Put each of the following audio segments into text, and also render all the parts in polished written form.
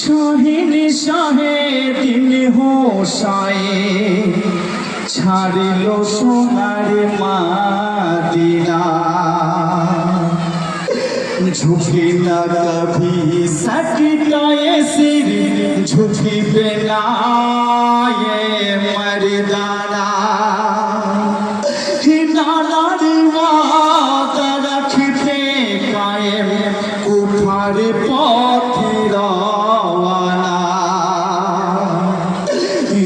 শাহিনী শাহে দিন হোসায়ে ছাড়িল সোনার মাদিনা झुके ना कभी सकता ये सिर झुकी बिना ये मर्दाना नाना रिवाज रखते कायम कुफर पथ रवाना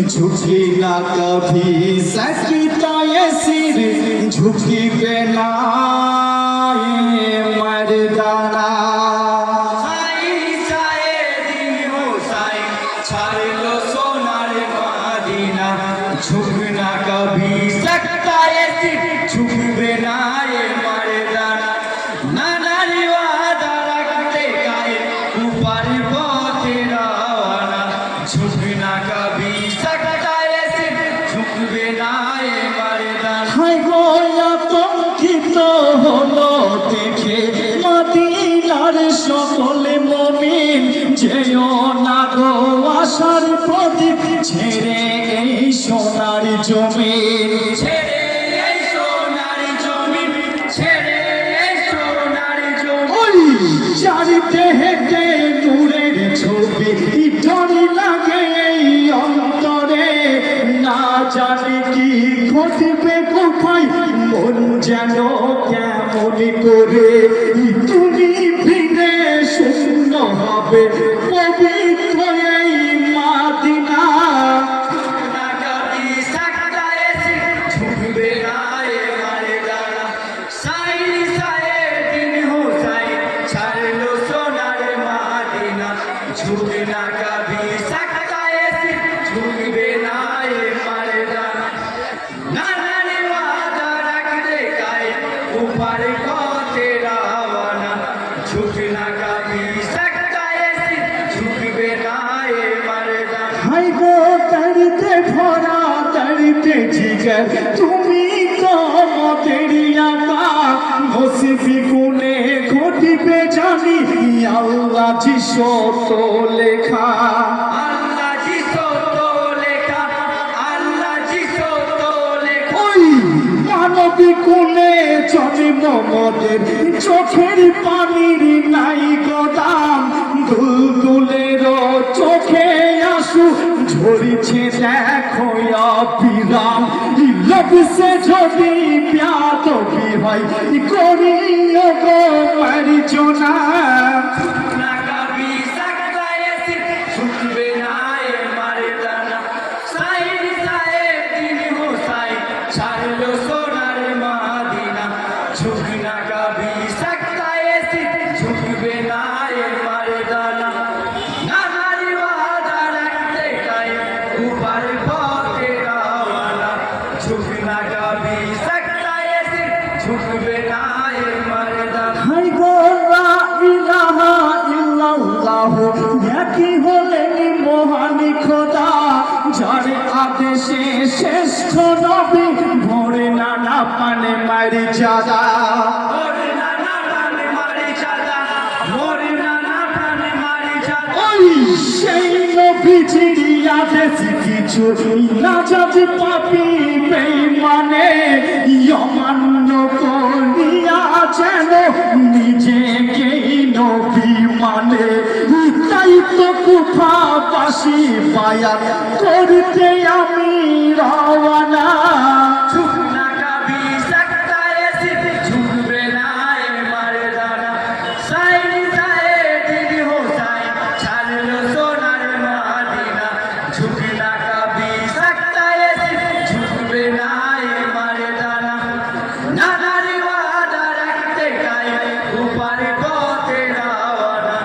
झुके ना कभी सकता ये सिर झुकी बिना झुकना कभी सकता है सिर झुकबे ना ये मर्दाना नाना रिवाज रखते काए ऊपर पहुंचे रवाना झुकना कभी सकता है सिर झुकबे ना ये मर्दाना हाय गोया तंकित हलो देखे मदीनार सकल मुमिन जेओ ना गो आशार प्रदीप ছেড়ে এই সোনার জমিন ছেড়ে এই সোনার জমিন ছেড়ে এই সোনার জমিন চারিতে হেঁটে নূরের ছবি ডর লাগে এই অন্তরে না জানি কি ঘটবে কোথায় মন যেন কেমন করে তুমি ফিরে শূন্য হবে পবিত্র এই মাদিনা झुकना कभी सकता है सिर झुकबे ना ये मर्दाना नाना रिवाज रखते काए ऊपर को तेरा वाना झुकना कभी सकता है सिर झुकबे ना ये मर्दाना हाय गो करते भरा करते जिगर তুমি তো মতেরিয়া কা নসিবি গুনে ঘটিবে জানি আল্লাহ জি সত লেখা আল্লাহ জি সত লেখা আল্লাহ জি সত লেখা ওই মানবী কোনে জন্ম মদের চোখের পানির নাই গোদাম দুলদুলের চোখে আসু ঝরিছে দেখো অবিরাম লবসে যদি প্যাদবি হয় করিও গো মারিজনা না কবি সকতা এ সির ঝুকবে না এ মর্দানা সাইদ সাহেব দিন হোসাইন ছাড়লো সোনার মাদিনা ঝুকনা কবি সকতা এ সির ঝুকবে না এ মর্দানা নানা রিওয়াজ রাখতে গায়ে ऊपर पहुंचे रवाना झुकना कभी सकता है सिर झुकबे ना ये मर्दाना हाय गो ला इलाहा इल्लाल्लाह একই হলেন মহান খোদা যার আদেশে শ্রেষ্ঠ নবী ভোরে নানা পানে মারি জাদা ভোরে নানা পানে মারি জাদা ভোরে নানা পানে মারি জাদা ওই সেই নবীজির আদেশ কিছু না যাতে পাপি বেঈমানে অমান্য করিয়া যেন নিজেকেই নবী মানে তাই তো কুফাবাসী বায়াত করতে আমি রওয়ানা ঝুকনা কবি সকতা এ সির ঝুকবে না এ মর্দানা সাইদ সাহেব দিন হোসাইন ছাড়লো সোনার মাদিনা ঝুকনা কবি সকতা এ সির ঝুকবে না এ মর্দানা নানা রিওয়াজ রাখতে গায়ে ऊपर को तेरा वाना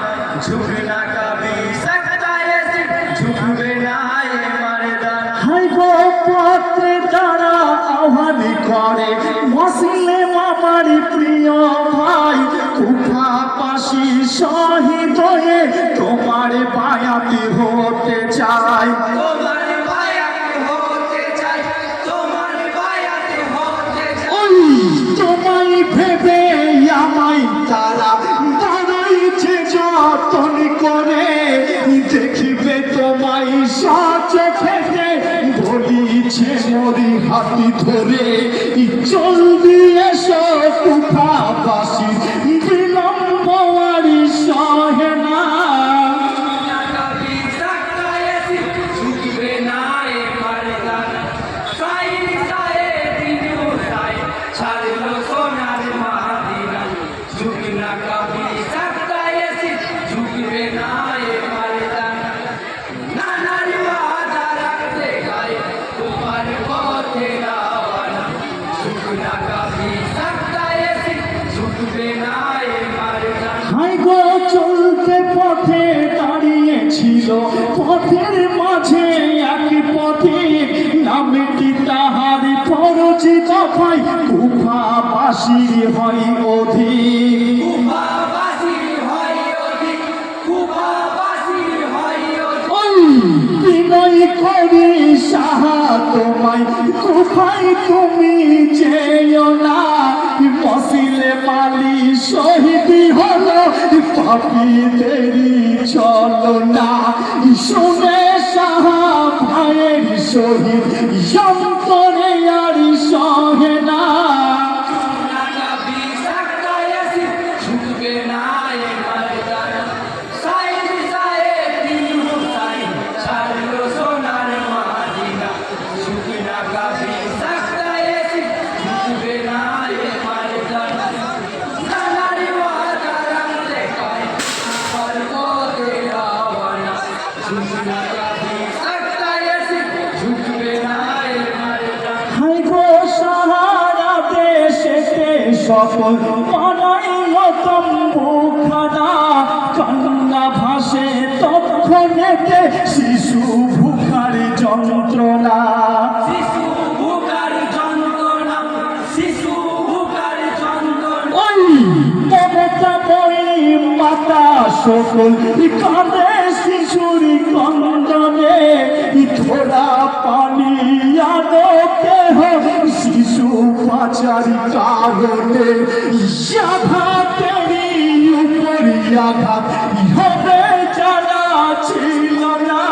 झुकना कभी सकता है सिर झुकबे ना ये मर्दाना हाय गो पत्र तारा হাতি ধরে জলদি এসো কুফাবাসী বিলম্ব আর সহে না। হাই গো চলতে পথে দাঁড়িয়েছিল পথের মাঝে এক পথে নামটি তাহার ফরজি দফাই কুফাবাসীর হয় অধিক। বিনয় করি সাহা তোমায় কুফাই তুমি যেও না। মসিলে মালি শহীদ হলো পাপীদেরই চলো না। শুনে সাহা ভাইয়ের শহীদ যন্তরে আর সহে না। হাই গো সাহারা দেশেতে সফল বানাইল তম্বুখানা। কান্না ভাসে তৎক্ষণেতে শিশু ভুখার যন্ত্রণা। ওই মমতাময়ী মাতা সকল কাঁদে শিশুর কন্দনে। ধরা পানি আনো দেহ শিশু পাচার কারণে। আঘাতেরই উপরি আঘাত হবে জানা ছিল না।